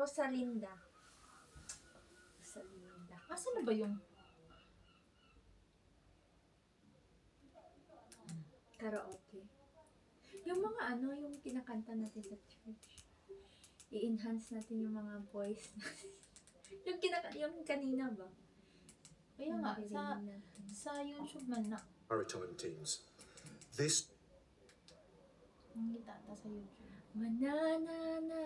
Rosalinda. Rosalinda. Asan na ba yung Karaoke. Yung mga yung kinakanta natin sa church. I-enhance natin yung mga voice natin. yung kanina ba? kaya Yung nga naririnig natin. sa YouTube man na maritime teams. This ang itata sa YouTube. Mananatili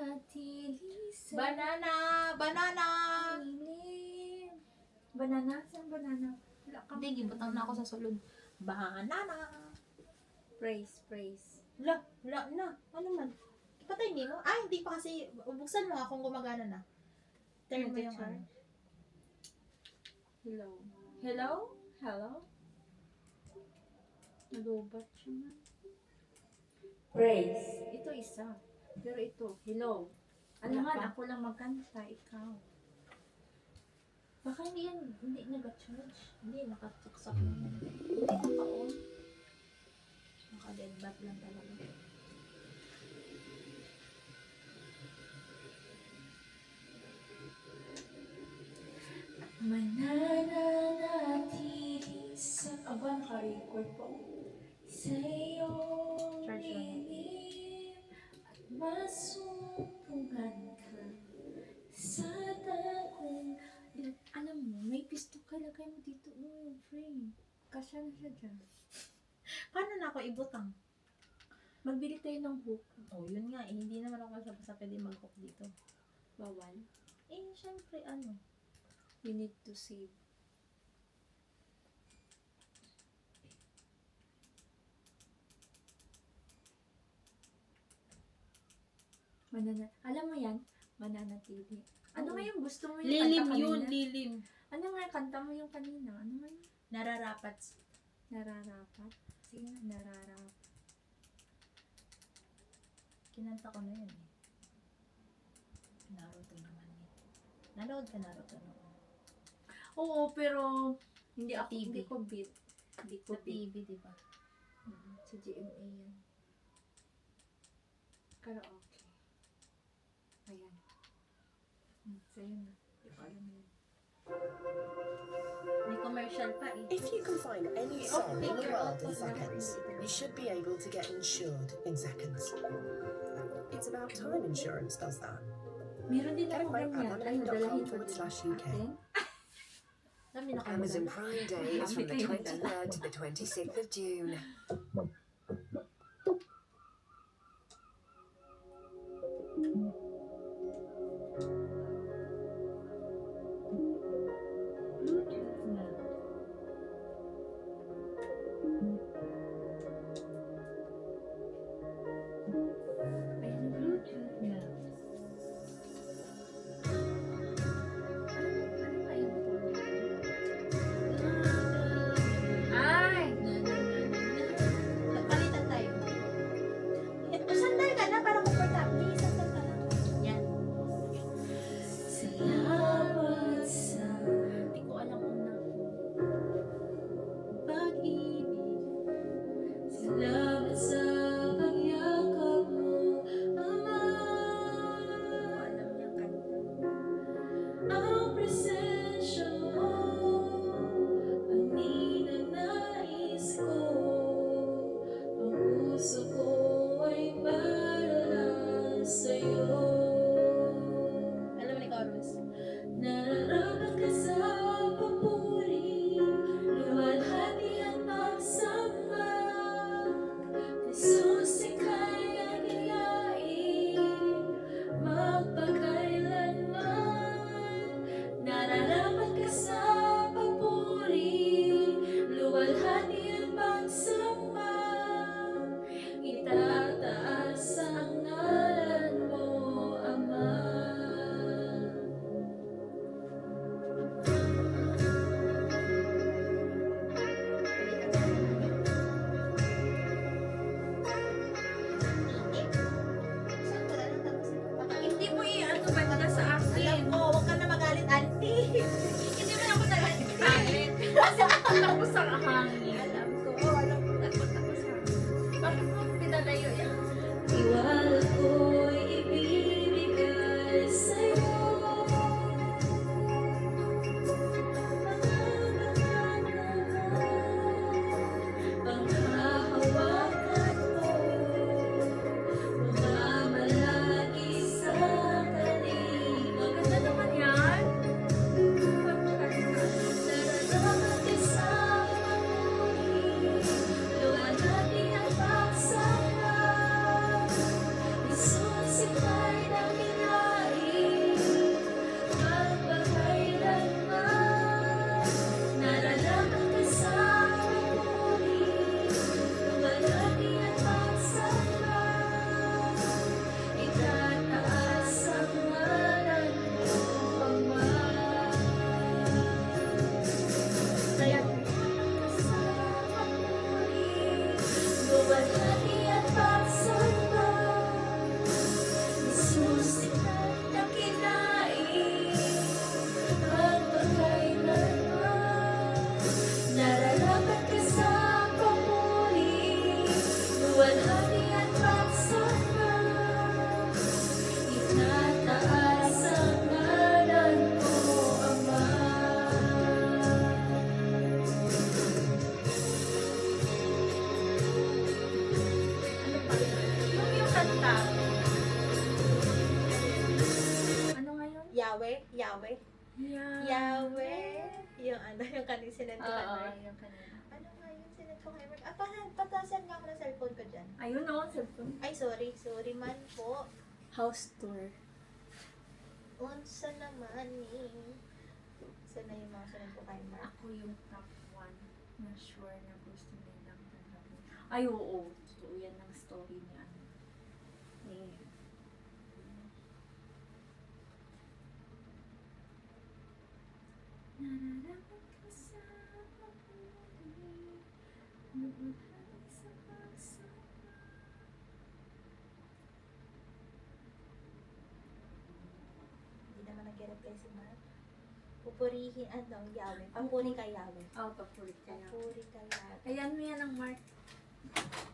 sa Banana! piling. Banana? Saan banana? Wala kang Hindi, gibutang na ako sa sulod. Banana! Praise. Wala na. Ano man? Ipatay niyo mo? Ay, hindi pa kasi. Buksan mo nga kung gumagana na. Turn mo yung ano. Hello? Nalubat siya man. Praise. Ito isa. Pero ito, hello. Wala Alangan, pa. ako lang magkanta, ikaw. Baka hindi nag-church. Hindi, nakatuksak na yan. Hindi naka-on. Naka-deadbat lang talaga. Mananatili sa aba, naka-record pa. Sa iyong Church lang. lilim at masumpungan ka sa dagong. Alam mo, may pisto ka, lagay mo dito yung frame. Kasya na siya dyan. Paano na ako ibutang? Magbili tayo ng hook. Oh, yun nga. Hindi naman ako basta pwede mag-hook dito. Bawal. Syempre, ano. You need to save. Alam mo yan? Mananatili. Ano nga yung gusto mo yung Lilim kanta yun, kanina? lilim. Ano nga yung kanta mo yung kanina? Ano nga yun? Nararapat. Nararapat? Sige nga, nararapat. Kinanta ko na yun eh. Naruto naman eh. Nanood ka Naruto noon. Oo, pero hindi Sa ako, TV. hindi ko beat. Hindi ko Sa beat. TV, di ba? Sa GMA yan. Karaoke. Ayan. Sa'yo na. Hindi ko alam yun. May commercial pa eh. If you can find any song in the figure world out in what seconds, that you should be able to get insured in seconds. It's about time insurance does that. Meron din Get a ako quote ganyan. at Dalahin ko money.com/UK. din. Dami na Amazon Prime Day is from the 23rd to the 26th of June. Ay! Yahweh? Yahweh? Yeah. Yahweh? Yung ano, yung kanina sinend ko kay Oo, Mark. yung kanina. Ano nga yung sinend ko kay Mark? Patasan nga ako ng cellphone ko dyan. Ayun o, cellphone. Ay, sorry man po. House tour. Unsa naman eh. Unsa na yung mga sinend ko kay Mark? Ako yung top 1 na sure na gusto nilang tanggapin. Ay, oo. Totoo yan ng story niya. Eh. Nararapat ka sa pagpuli, lumulhali sa pagsama. Hindi naman nag-reply si Mark. Pupurihin, Yahweh. Papuri kay Yahweh. Oh, papulit ka na. Papuri kay Yahweh. Ayan mo yan ang Mark.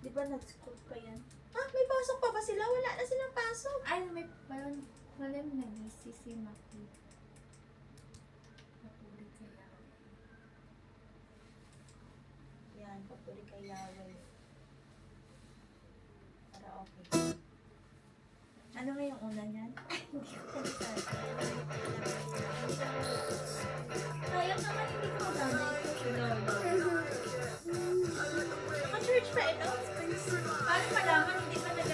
Di ba nag-scoop pa yan? Ah, may pasok pa ba sila? Wala na silang pasok. Ay, may parang malam nag-busy si Maki. Papulit ka yan. Yan, papuri kay Yahweh. Para okay. Ano nga yung una niyan? Sayang naman hindi ko magamit. Naka-church pa ito? Paano malaman hindi pa nag...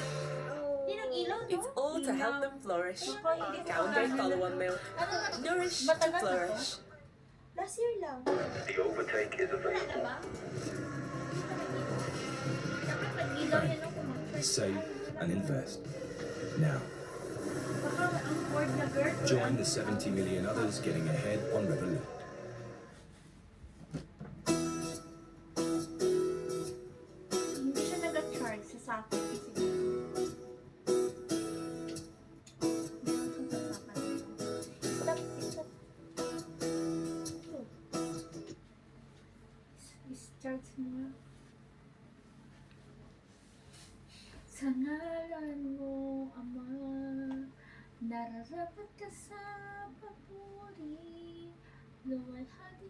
Hindi nag-ilaw, no? It's all to help them flourish. Ako, hindi ko Kaunday magamit. follow-on milk. Ano? Nourish to Matagal na to? flourish. Last year lang. The overtake is Wala na available. ba? Dapat mag-ilaw yan ako Save and invest. Now, Baka ang board na girl. join the 70 million others getting ahead on Revolut. Hindi siya nag-charge sa sakit kasi meron siyang sasakan. Stop, stop. I-start mo nga. Sa ngalan mo, Ama, nararapat ka sa papuri, luwalhati